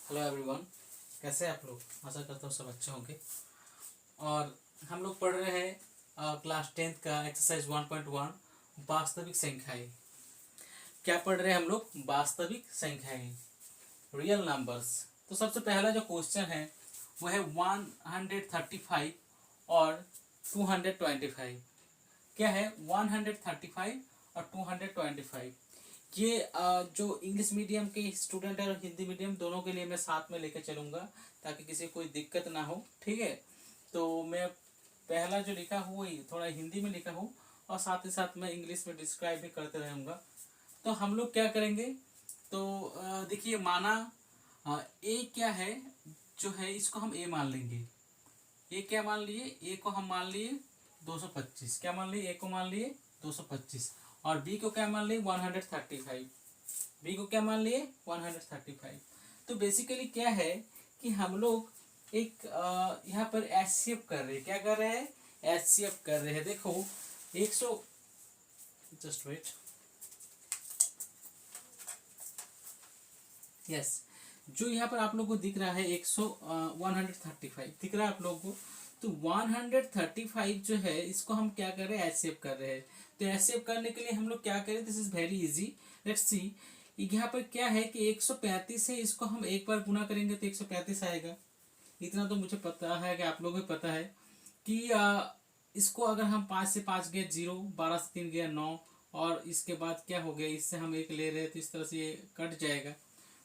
Hello everyone, कैसे हैं आप लोग। आशा करता हूँ सब अच्छे होंगे। और हम लोग पढ़ रहे हैं क्लास 10th का एक्सरसाइज 1.1 वास्तविक संख्याएं। क्या पढ़ रहे हैं हम लोग? वास्तविक संख्याएं, रियल नंबर्स। तो सबसे पहला जो क्वेश्चन है वो है 135 और 225। क्या है 135 और 225? ये जो इंग्लिश मीडियम के स्टूडेंट है और हिंदी मीडियम दोनों के लिए मैं साथ में लेकर चलूँगा ताकि किसी को कोई दिक्कत ना हो। ठीक है, तो मैं पहला जो लिखा हूँ वही थोड़ा हिंदी में लिखा हूँ और साथ ही साथ मैं इंग्लिश में डिस्क्राइब भी करते रहूँगा। तो हम लोग क्या करेंगे, तो देखिए माना ए क्या है, जो है इसको हम ए मान लेंगे। ए क्या मान लिए? ए को हम मान लिए 225। क्या मान लिए? ए को मान लिए 225। और बी को क्या मान लिए? 135। बी को क्या मान लिए? 135। तो बेसिकली क्या है कि हम लोग एक यहाँ पर एचसीएफ कर रहे हैं। क्या कर रहे हैं? एचसीएफ कर रहे हैं। देखो 100, जस्ट वेट, यस, जो यहाँ पर आप लोगों को दिख रहा है 135 दिख रहा है आप लोगों को। तो 135 जो है इसको हम क्या कर रहे हैं? एचसीएफ कर रहे हैं। तो एचसीएफ करने के लिए हम लोग क्या करें? This is very easy, let's see. यहाँ पर क्या है कि 135 है, इसको हम एक बार गुना करेंगे तो 135 आएगा। इतना तो मुझे पता है कि आप लोगों को पता है कि इसको अगर हम 5 से 5 गया 0, 12 से 3 गया 9, और इसके बाद क्या हो गया, इससे हम एक ले रहे हैं तो इस तरह से ये कट जाएगा।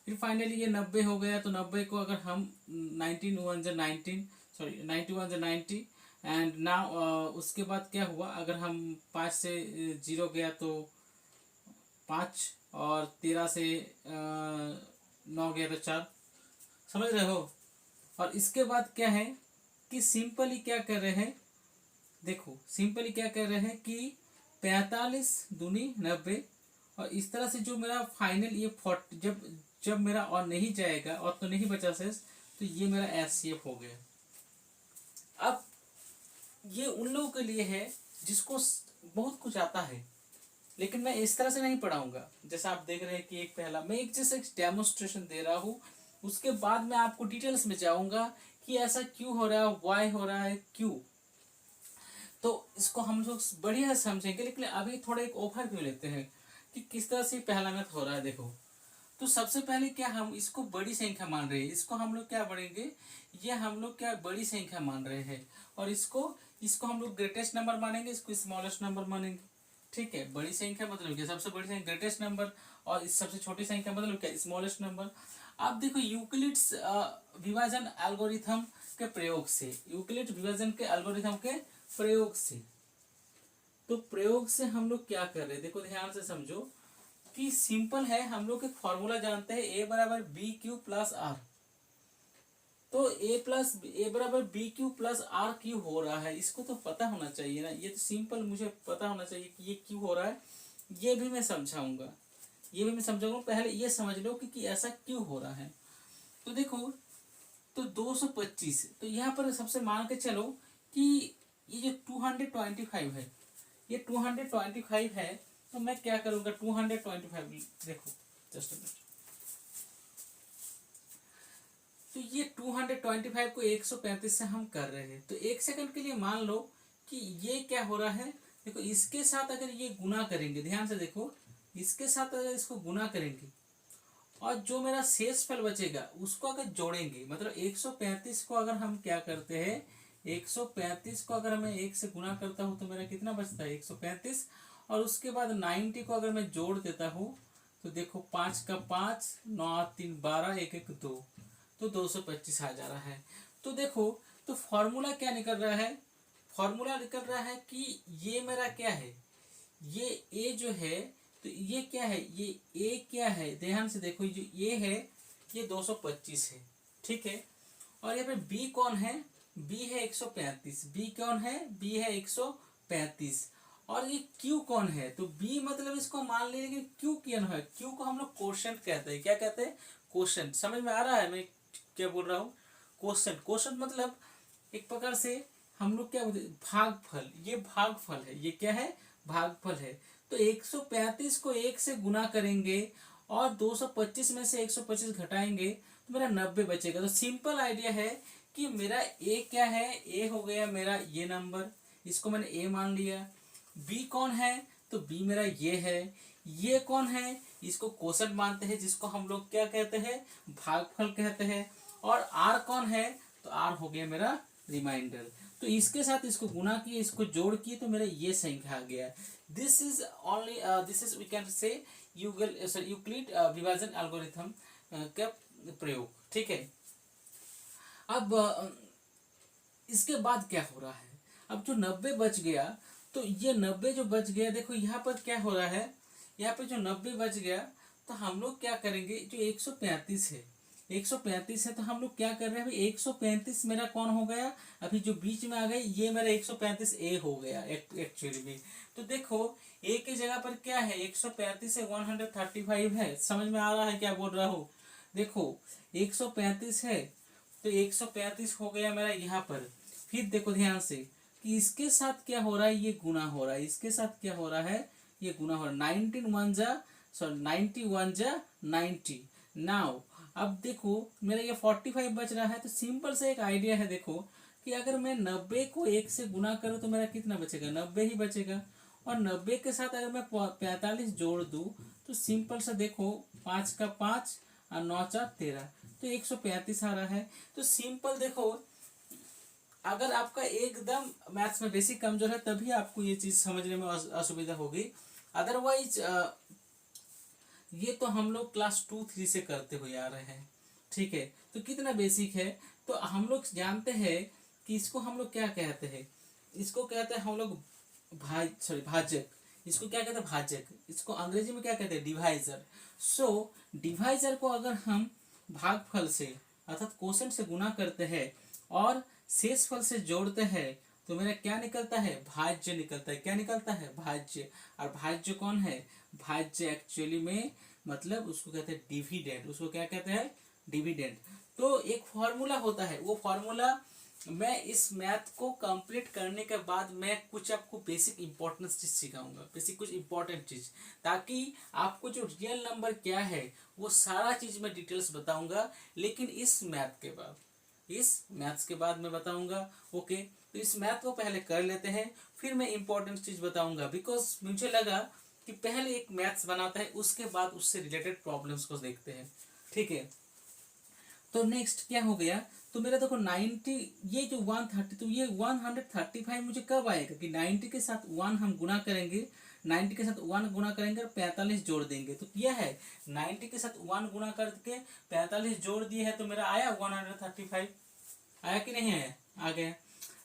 फिर फाइनली ये 90 हो गया। तो 90 को अगर हम 19 1 जा 19, सॉरी 91 जा 90, एंड नाउ उसके बाद क्या हुआ, अगर हम 5 से 0 गया तो 5, और 13 से 9 गया तो 4। समझ रहे हो? और इसके बाद क्या है कि सिंपली क्या कर रहे हैं, देखो सिंपली क्या कर रहे हैं कि 45 दूनी 90, और इस तरह से जो मेरा फाइनल ये 40, जब जब मेरा और नहीं जाएगा और तो नहीं बचा शेष, तो ये मेरा एचसीएफ हो गया। अब ये उन लोगों के लिए है जिसको बहुत कुछ आता है, लेकिन मैं इस तरह से नहीं पढ़ाऊंगा। जैसा आप देख रहे हैं कि एक पहला मैं एक जैसे डेमोन्स्ट्रेशन दे रहा हूँ, उसके बाद मैं आपको डिटेल्स में जाऊंगा कि ऐसा क्यों हो रहा है, वाई हो रहा है, क्यों। तो इसको हम लोग बढ़िया से समझेंगे, लेकिन अभी थोड़ा एक ओवरव्यू लेते हैं कि किस तरह से पहला मैथ हो रहा है। देखो, तो सबसे पहले क्या हम इसको बड़ी संख्या मान रहे हैं, इसको हम लोग क्या बढ़ेंगे, ये हम लोग क्या बड़ी संख्या मान रहे हैं। और इसको इसको हम लोग ग्रेटेस्ट नंबर मानेंगे, इसको स्मॉलेस्ट नंबर मानेंगे। ठीक है, बड़ी संख्या मतलब क्या? सबसे बड़ी संख्या ग्रेटेस्ट नंबर, और इस सबसे छोटी संख्या मतलब क्या? Smallest number. आप देखो यूक्लिड्स विभाजन एल्गोरिथम के प्रयोग से, यूक्लिड विभाजन के एल्गोरिथम के प्रयोग से, तो प्रयोग से हम लोग क्या कर रहे हैं, देखो ध्यान से समझो कि सिंपल है। हम लोग एक फॉर्मूला जानते हैं, ए बराबर बी क्यू प्लस आर। तो ए बराबर B Q plus R Q हो रहा है, इसको तो पता होना चाहिए ना। ये तो सिंपल मुझे पता होना चाहिए कि ये क्यों हो रहा है। ये भी मैं समझाऊंगा, ये भी मैं समझाऊंगा। पहले ये समझ लो कि ऐसा क्यों हो रहा है। तो देखो, तो 225, तो यहाँ पर सबसे मान के चलो कि ये जो 225 है, ये 225 है। तो मैं क्या करूँगा, 225, देखो जस्ट मिनट। तो ये 225 को 135 से हम कर रहे हैं। तो एक सेकंड के लिए मान लो कि ये क्या हो रहा है। देखो इसके साथ अगर ये गुना करेंगे, ध्यान से देखो, इसके साथ अगर इसको गुना करेंगे और जो मेरा शेष फल बचेगा उसको अगर जोड़ेंगे, मतलब 135 को अगर हम क्या करते हैं, 135 को अगर मैं 1 से गुना करता हूँ तो मेरा कितना बचता है? 135। और उसके बाद 90 को अगर मैं जोड़ देता हूँ तो देखो 5 का 5, 9 3 12, 1 1 2, तो 225 आ जा रहा है। तो देखो, तो फॉर्मूला क्या निकल रहा है? फॉर्मूला निकल रहा है कि ये मेरा क्या है, ये ए जो है, तो ये क्या है, ये ए क्या है, ध्यान से देखो, जो ये है ये 225 है। ठीक है, और यहाँ पे बी कौन है? बी है 135। बी कौन है? बी है 135। और ये क्यू कौन है? तो बी मतलब इसको मान लीजिए कि क्यू क्या है, क्यू को हम लोग क्वोशंट कहते हैं। क्या कहते हैं? क्वोशंट। समझ में आ रहा है मैं क्या बोल रहा हूँ? क्वोशंट, क्वोशंट मतलब एक प्रकार से हम लोग क्या बोलते हैं, भागफल। ये भागफल है, ये क्या है? भागफल है। तो 135 को 1 से गुना करेंगे और 225 में से 125 घटाएंगे तो मेरा 90 बचेगा। तो सिंपल आइडिया है कि मेरा ए क्या है, ए हो गया मेरा ये नंबर, इसको मैंने ए मान लिया। बी कौन है, तो बी मेरा ये है। ये कौन है, इसको क्वोशंट मानते हैं, जिसको हम लोग क्या कहते हैं, भागफल कहते हैं। और आर कौन है, तो आर हो गया मेरा रिमाइंडर। तो इसके साथ इसको गुना किए, इसको जोड़ किए, तो मेरा ये संख्या आ गया। This is only this is we can say Euclid विभाजन एल्गोरिथम का प्रयोग। ठीक है। अब इसके बाद क्या हो रहा है, अब जो 90 बच गया, तो ये 90 जो बच गया, देखो यहाँ पर क्या हो रहा है, यहाँ पे जो 90 बच गया, तो हम लोग क्या करेंगे, जो 135 है, 135 है, तो हम लोग क्या कर रहे हैं, अभी 135 मेरा कौन हो गया, अभी जो बीच में आ गई ये मेरा 135 ए हो गया एक्चुअली में। तो देखो ए की जगह पर क्या है, 135 है, 135 है। समझ में आ रहा है क्या बोल रहा हूँ। देखो 135 है, तो 135 हो गया मेरा यहाँ पर। फिर देखो ध्यान से कि इसके साथ क्या हो रहा है, ये गुना हो रहा है, इसके साथ क्या हो रहा है, ये गुना हो रहा है। 91 नाउ अब देखो मेरा ये 45 बच रहा है। तो सिंपल से एक आइडिया है, देखो कि अगर मैं 90 को 1 से गुना करूँ तो मेरा कितना बचेगा, 90 ही बचेगा। और 90 के साथ अगर मैं 45 जोड़ दूँ, तो सिंपल से देखो 5 का 5 और 9 4 13, तो 135 आ रहा है। तो सिंपल देखो, अगर आपका एकदम मैथ्स में बेसिक कमजोर है तभी आपको ये चीज समझने में असुविधा होगी। अदरवाइज ये तो हम लोग क्लास 2-3 से करते हुए आ रहे हैं। ठीक है। तो कितना बेसिक है, तो हम लोग जानते हैं कि इसको हम लोग क्या कहते हैं, इसको कहते हैं हम लोग भाजक। इसको क्या कहते हैं, भाजक। इसको अंग्रेजी में क्या कहते हैं, डिवाइजर। सो डिवाइजर को अगर हम भागफल से अर्थात क्वोशंट से गुना करते हैं और शेषफल से जोड़ते हैं, तो मेरा क्या निकलता है, भाज्य निकलता है। क्या निकलता है, भाज्य। और भाज्य कौन है, भाज्य एक्चुअली में मतलब उसको कहते हैं डिविडेंड। उसको क्या कहते हैं, डिविडेंड। तो एक फॉर्मूला होता है, वो फॉर्मूला मैं इस मैथ को कंप्लीट करने के बाद मैं कुछ आपको बेसिक इंपॉर्टेंट चीज सिखाऊंगा, बेसिक कुछ इंपॉर्टेंट चीज, ताकि आपको जो रियल नंबर क्या है वो सारा चीज मैं डिटेल्स बताऊंगा। लेकिन इस मैथ के बाद, इस मैथ्स के बाद मैं बताऊंगा। ओके। तो इस मैथ को पहले कर लेते हैं, फिर मैं इंपॉर्टेंट चीज बताऊंगा। बिकॉज मुझे लगा कि पहले एक मैथ्स बनाता है, उसके बाद उससे रिलेटेड प्रॉब्लम्स को देखते हैं। ठीक है। तो नेक्स्ट क्या हो गया, तो मेरा देखो 90, ये जो 130, तो ये 135 मुझे कब आएगा कि 90 के साथ 1 हम गुना करेंगे, 90 के साथ 1 गुना करेंगे और 45 जोड़ देंगे। तो क्या है, 90 के साथ 1 गुना करके 45 जोड़ दिए है, तो मेरा आया 135। आया कि नहीं आया, आ गया।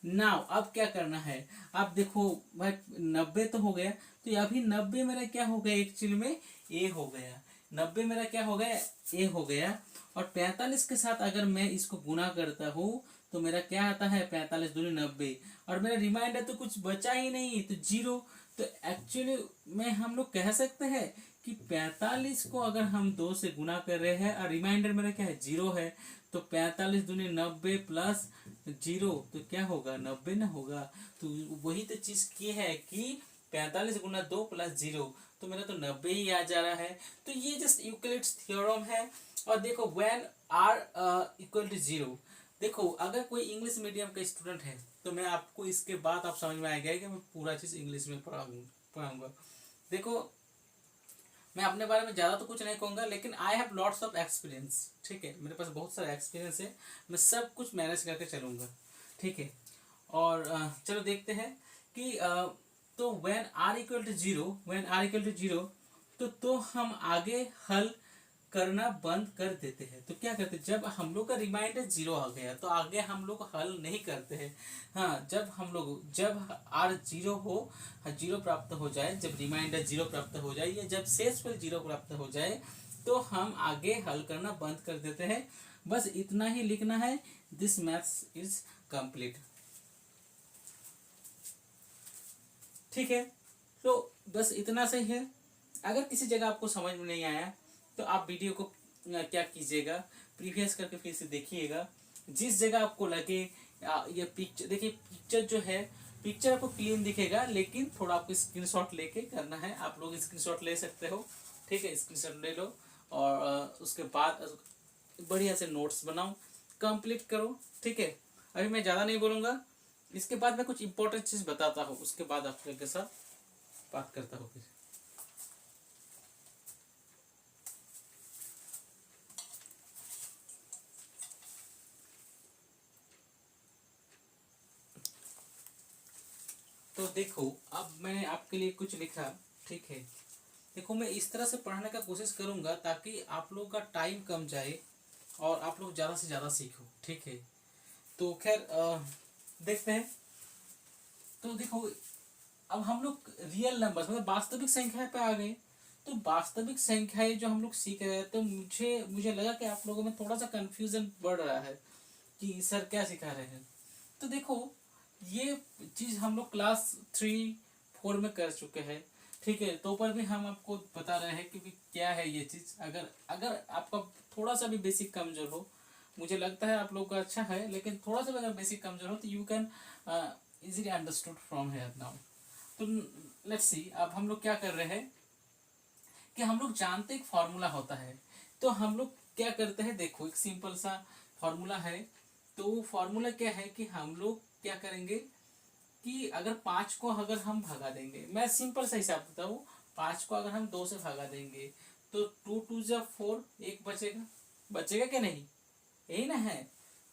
नाउ अब क्या करना है, अब देखो भाई 90 तो हो गया, तो अभी 90 मेरा क्या हो गया, एक्चुअली में ए हो गया। 90 मेरा क्या हो गया, ए हो गया। और 45 के साथ अगर मैं इसको गुना करता हूँ तो मेरा क्या आता है, 45 दूनी 90। और मेरा रिमाइंडर तो कुछ बचा ही नहीं, तो 0। तो एक्चुअली में हम लोग कह सकते हैं कि 45 को अगर हम 2 से गुना कर रहे हैं और रिमाइंडर मेरा क्या है, 0 है, तो 45 दूनी 90 प्लस 0, तो क्या होगा, 90 ना होगा। तो वही तो चीज की है कि 45 गुना 2 प्लस 0, तो मेरा तो 90 ही आ जा रहा है। तो ये जस्ट यूक्लिड्स थ्योरम है। और देखो व्हेन आर इक्वल टू 0, देखो अगर कोई इंग्लिश मीडियम का स्टूडेंट है तो मैं आपको इसके बाद आप समझ में आएगा कि मैं पूरा चीज इंग्लिश में पढ़ाऊंगा। देखो मैं अपने बारे में ज़्यादा तो कुछ नहीं कहूँगा, लेकिन I have lots of experience. ठीक है, मेरे पास बहुत सारा एक्सपीरियंस है, मैं सब कुछ मैनेज करके चलूँगा। ठीक है। और चलो देखते हैं कि तो when R equal to 0, when R equal to 0, तो हम आगे हल करना बंद कर देते हैं। तो क्या करते हैं, जब हम लोग का रिमाइंडर 0 आ गया तो आगे हम लोग हल नहीं करते हैं। हाँ, जब आर 0 हो, 0 प्राप्त हो जाए, जब रिमाइंडर 0 प्राप्त हो जाए या जब शेषफल 0 प्राप्त हो जाए, तो हम आगे हल करना बंद कर देते हैं। बस इतना ही लिखना है, दिस मैथ्स इज कंप्लीट। ठीक है। तो बस इतना सही है। अगर किसी जगह आपको समझ में नहीं आया तो आप वीडियो को क्या कीजिएगा, प्रीवियस करके फिर से देखिएगा। जिस जगह आपको लगे ये पिक्चर, देखिए पिक्चर जो है, पिक्चर आपको क्लीन दिखेगा, लेकिन थोड़ा आपको स्क्रीनशॉट लेके करना है। आप लोग स्क्रीनशॉट ले सकते हो। ठीक है, स्क्रीनशॉट ले लो और उसके बाद बढ़िया से नोट्स बनाओ, कंप्लीट करो। ठीक है, अभी मैं ज़्यादा नहीं बोलूँगा, इसके बाद मैं कुछ इंपॉर्टेंट चीज़ बताता हूँ, उसके बाद आप लोगों के साथ बात करता हूँ फिर। तो देखो, अब मैंने आपके लिए कुछ लिखा। ठीक है, देखो मैं इस तरह से पढ़ने का कोशिश करूंगा ताकि आप लोगों का टाइम कम जाए और आप लोग ज़्यादा से ज़्यादा सीखो। ठीक है, तो खैर देखते हैं। तो देखो, अब हम लोग रियल नंबर्स मतलब वास्तविक संख्या पे आ गए। तो वास्तविक संख्याएं जो हम लोग सीख रहे हैं, तो मुझे मुझे लगा कि आप लोगों में थोड़ा सा कंफ्यूजन बढ़ रहा है कि सर क्या सिखा रहे हैं। तो देखो, ये चीज़ हम लोग क्लास 3-4 में कर चुके हैं। ठीक है, तो पर भी हम आपको बता रहे हैं कि भी क्या है ये चीज़। अगर अगर आपका थोड़ा सा भी बेसिक कमजोर हो, मुझे लगता है आप लोग का अच्छा है, लेकिन थोड़ा सा भी अगर बेसिक कमजोर हो तो you can easily understood from here now. तो लेट्स सी, अब हम लोग क्या कर रहे हैं कि हम लोग जानते एक फॉर्मूला होता है। तो हम लोग क्या करते हैं, देखो एक सिंपल सा फॉर्मूला है। तो फॉर्मूला क्या है कि हम लोग क्या करेंगे कि अगर 5 को अगर हम भगा देंगे, मैं सिंपल सा हिसाब देता हूँ, 5 को अगर हम 2 से भगा देंगे तो 2 2 जा 4, एक बचेगा। बचेगा क्या नहीं, यही ना है।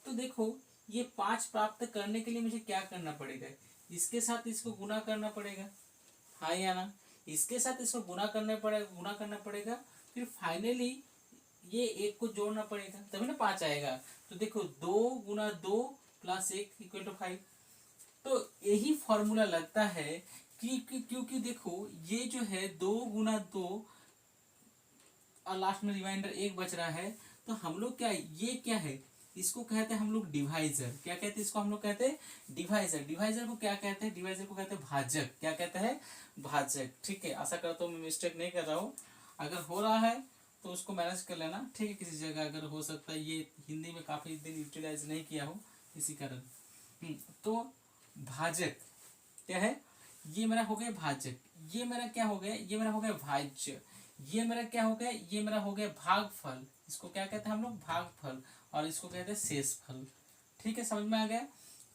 तो देखो, ये 5 प्राप्त करने के लिए मुझे क्या करना पड़ेगा, इसके साथ इसको गुना करना पड़ेगा, हाँ या ना। इसके साथ इसको गुना करना पड़ेगा, फिर फाइनली ये एक को जोड़ना पड़ेगा, तभी ना 5 आएगा। तो देखो, 2 × 2 + 1 = 5। तो यही फॉर्मूला लगता है कि क्योंकि देखो ये जो है 2 × 2 और लास्ट में रिमाइंडर 1 बच रहा है। तो हम लोग क्या, ये क्या है, इसको कहते हैं हम लोग डिवाइजर। क्या कहते हैं इसको, हम लोग कहते हैं डिवाइजर। डिवाइजर को क्या कहते हैं, डिवाइजर को कहते हैं भाजक। क्या कहते हैं, भाजक। ठीक है, आशा करता हूँ मैं मिस्टेक नहीं कर रहा हूँ। अगर हो रहा है तो उसको मैनेज कर लेना। ठीक है, किसी जगह अगर हो सकता है, ये हिंदी में काफ़ी दिन यूटिलाइज नहीं किया हो इसी कारण। तो भाजक क्या है, ये मेरा हो गया भाजक। ये मेरा क्या हो गया, ये मेरा हो गया भाज्य। ये मेरा क्या हो गया, ये मेरा हो गया भागफल। इसको क्या कहते हैं हम लोग, भागफल। और इसको कहते हैं शेषफल। ठीक है, समझ में आ गया।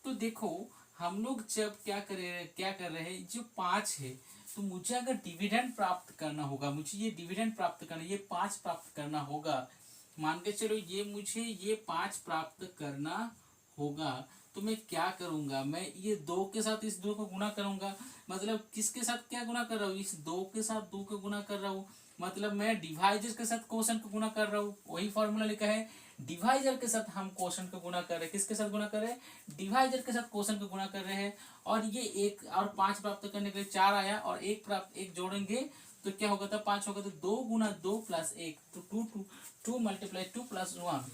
तो देखो, हम लोग जब क्या कर रहे हैं, जो 5 है, तो मुझे अगर डिविडेंड प्राप्त करना होगा, मुझे ये डिविडेंड प्राप्त करना, ये 5 प्राप्त करना होगा। मान के चलो, ये मुझे ये 5 प्राप्त करना होगा। तो मैं क्या करूंगा, मैं ये 2 के साथ इस 2 को गुना करूंगा। मतलब किसके साथ क्या गुना कर रहा हूँ, इस 2 के साथ 2 को गुना कर रहा हूँ। मतलब मैं डिवाइजर के साथ क्वोशंट को गुना कर रहा हूँ। वही फॉर्मूला लिखा है, डिवाइजर के साथ हम क्वोशंट को गुना कर रहे हैं। किसके साथ गुना कर रहे हैं, डिवाइजर के साथ क्वोशंट को गुना कर रहे हैं। और ये 1 और 5 प्राप्त करने के लिए 4 आया, और एक जोड़ेंगे तो क्या होगा था, 5 होगा। तो 2 × 2 + 1, तो 2 × 2 + 1।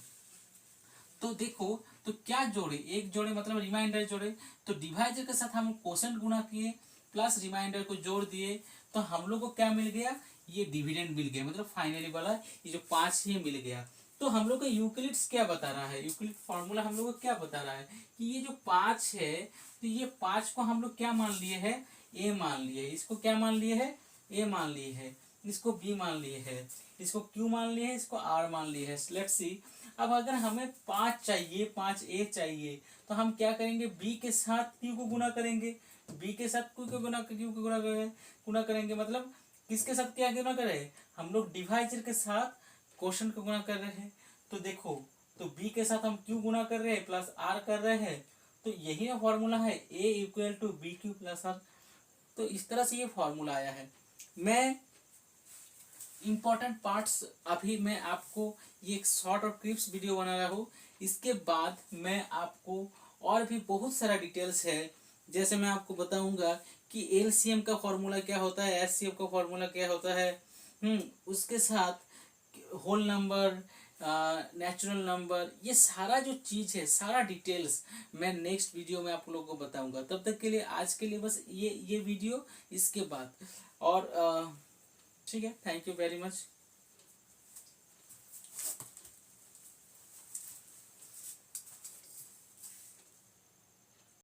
तो देखो, तो क्या जोड़े, एक जोड़े मतलब रिमाइंडर जोड़े। तो डिवाइजर के साथ हम क्वोशंट गुना किए प्लस रिमाइंडर को जोड़ दिए, तो हम लोग को क्या मिल गया, ये डिविडेंड मिल गया। मतलब फाइनली वाला ये जो 5 ही मिल गया। तो हम लोग का यूक्लिड्स क्या बता रहा है, यूक्लिड फॉर्मूला हम लोग को क्या बता रहा है कि ये जो 5 है, तो ये 5 को हम लोग क्या मान लिए है, ए मान लिए। इसको क्या मान लिए है, ए मान लिए है। इसको बी मान लिए है, इसको क्यू मान लिए है, इसको आर मान लिए है। लेट्स सी, अब अगर हमें 5 चाहिए, 5 ए चाहिए, तो हम क्या करेंगे, बी के साथ क्यू को गुना करेंगे। बी के साथ क्यू को गुना करेंगे। मतलब किसके साथ क्या गुना करें, हम लोग डिवाइजर के साथ क्वोशंट को गुना कर रहे हैं। तो देखो, तो बी के साथ हम क्यू गुना कर रहे हैं प्लस आर कर रहे हैं। तो यही ना फॉर्मूला है, ए = BQ + आर। तो इस तरह से ये फॉर्मूला आया है। मैं इंपॉर्टेंट पार्ट्स अभी मैं आपको ये एक शॉर्ट और क्लिप्स वीडियो बना रहा हूँ। इसके बाद मैं आपको और भी बहुत सारा डिटेल्स है, जैसे मैं आपको बताऊंगा कि एलसीएम का फॉर्मूला क्या होता है, एचसीएफ का फॉर्मूला क्या होता है, उसके साथ होल नंबर, नेचुरल नंबर, ये सारा जो चीज़ है, सारा डिटेल्स मैं नेक्स्ट वीडियो में आप लोगों को बताऊंगा। तब तक के लिए, आज के लिए बस ये वीडियो, इसके बाद और ठीक है, थैंक यू वेरी मच।